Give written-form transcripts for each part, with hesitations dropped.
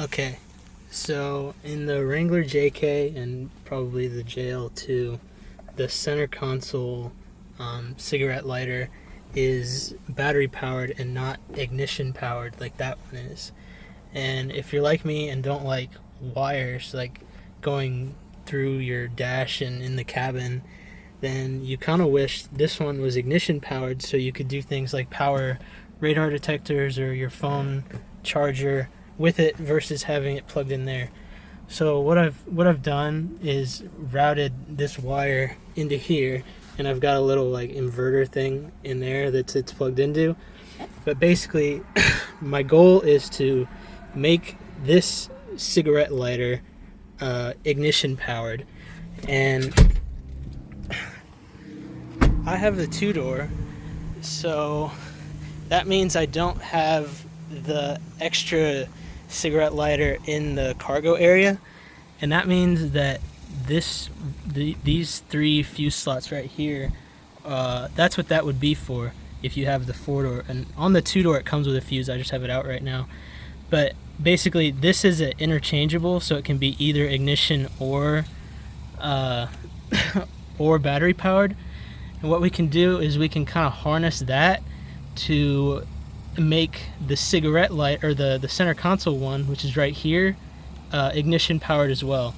Okay, so in the Wrangler JK and probably the JL2, the center console cigarette lighter is battery powered and not ignition powered like that one is. And if you're like me and don't like wires like going through your dash and in the cabin, then you kind of wish this one was ignition powered so you could do things like power radar detectors or your phone charger with it versus having it plugged in there. So what I've done is routed this wire into here, and I've got a little like inverter thing in there that it's plugged into. But basically my goal is to make this cigarette lighter ignition powered, and I have the two-door, so that means I don't have the extra cigarette lighter in the cargo area, and that means that these three fuse slots right here, that's what that would be for if you have the four-door. And on the two-door it comes with a fuse. I just have it out right now, but basically this is an interchangeable, so it can be either ignition or or battery powered. And what we can do is we can kind of harness that to make the cigarette light, or the center console one, which is right here, ignition powered as well.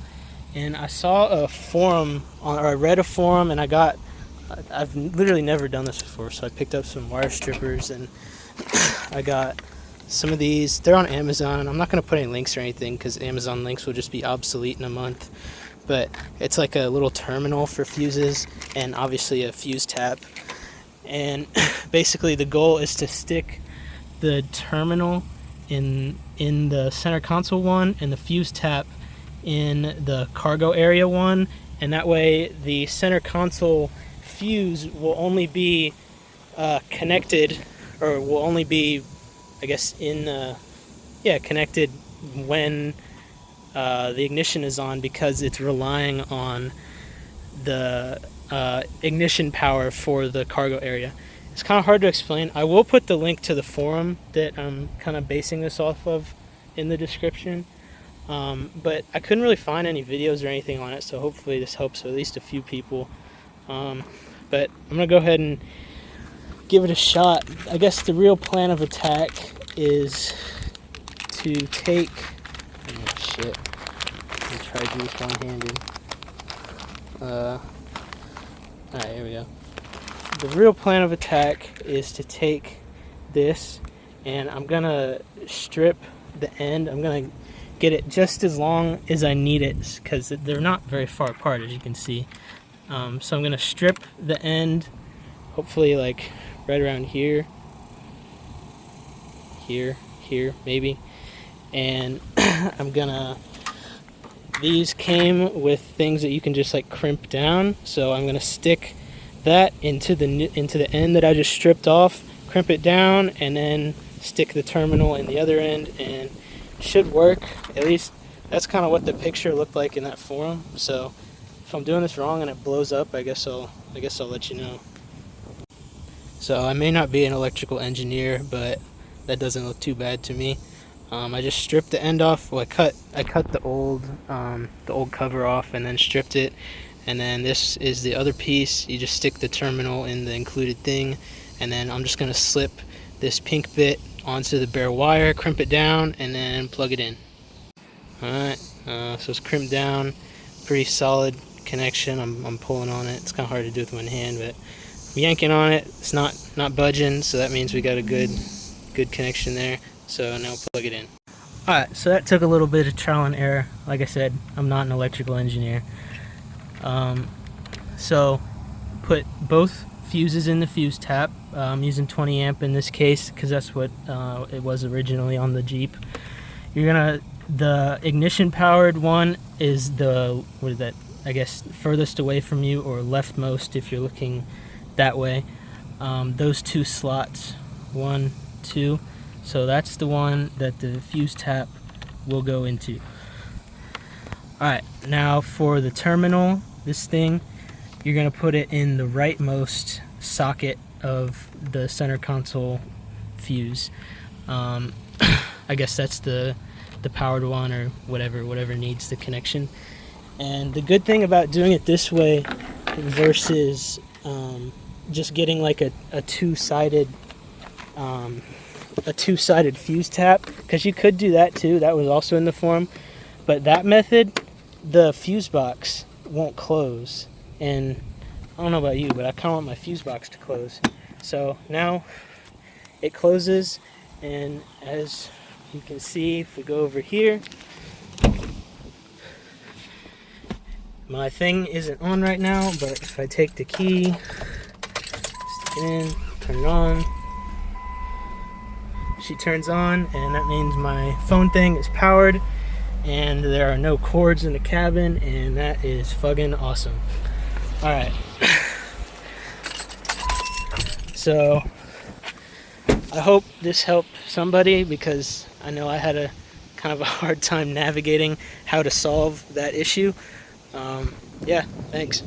And I saw a forum, or I read a forum, and I've literally never done this before, so I picked up some wire strippers, and I got some of these. They're on Amazon. I'm not going to put any links or anything because Amazon links will just be obsolete in a month. But it's like a little terminal for fuses and obviously a fuse tap. And basically the goal is to stick the terminal in the center console one and the fuse tap in the cargo area one, and that way the center console fuse will only be connected, or will only be, I guess, connected when the ignition is on, because it's relying on the ignition power for the cargo area. It's kind of hard to explain. I will put the link to the forum that I'm kind of basing this off of in the description, but I couldn't really find any videos or anything on it, so hopefully this helps at least a few people. But I'm going to go ahead and give it a shot. I guess the real plan of attack is to take... Oh, shit. I'm try to do this one-handed. Alright, here we go. The real plan of attack is to take this, and I'm gonna strip the end. I'm gonna get it just as long as I need it, because they're not very far apart, as you can see. So I'm gonna strip the end, hopefully like right around here, here, maybe. And these came with things that you can just like crimp down, so I'm gonna stick that into the end that I just stripped off, crimp it down, and then stick the terminal in the other end, and it should work. At least that's kind of what the picture looked like in that forum. So if I'm doing this wrong and it blows up, I guess I'll let you know. So I may not be an electrical engineer, but that doesn't look too bad to me. I just stripped the end off. Well, I cut the old cover off and then stripped it. And then this is the other piece. You just stick the terminal in the included thing, and then I'm just gonna slip this pink bit onto the bare wire, crimp it down, and then plug it in. Alright, so it's crimped down, pretty solid connection. I'm pulling on it. It's kind of hard to do with one hand, but I'm yanking on it. It's not budging, so that means we got a good connection there. So now plug it in. Alright, so that took a little bit of trial and error. Like I said, I'm not an electrical engineer. So put both fuses in the fuse tap. I'm using 20 amp in this case because that's what it was originally on the Jeep. The ignition powered one is I guess furthest away from you, or leftmost if you're looking that way. Those two slots, 1, 2. So that's the one that the fuse tap will go into. Alright, now for the terminal, this thing, you're going to put it in the rightmost socket of the center console fuse. I guess that's the powered one, or whatever needs the connection. And the good thing about doing it this way versus just getting like a two-sided fuse tap, because you could do that too, that was also in the forum, but that method, the fuse box won't close, and I don't know about you, but I kind of want my fuse box to close. So now it closes, and as you can see, if we go over here, my thing isn't on right now, but if I take the key, stick it in, turn it on, she turns on, and that means my phone thing is powered, and there are no cords in the cabin, and that is fucking awesome. Alright. So, I hope this helped somebody, because I know I had a kind of a hard time navigating how to solve that issue. Yeah, thanks.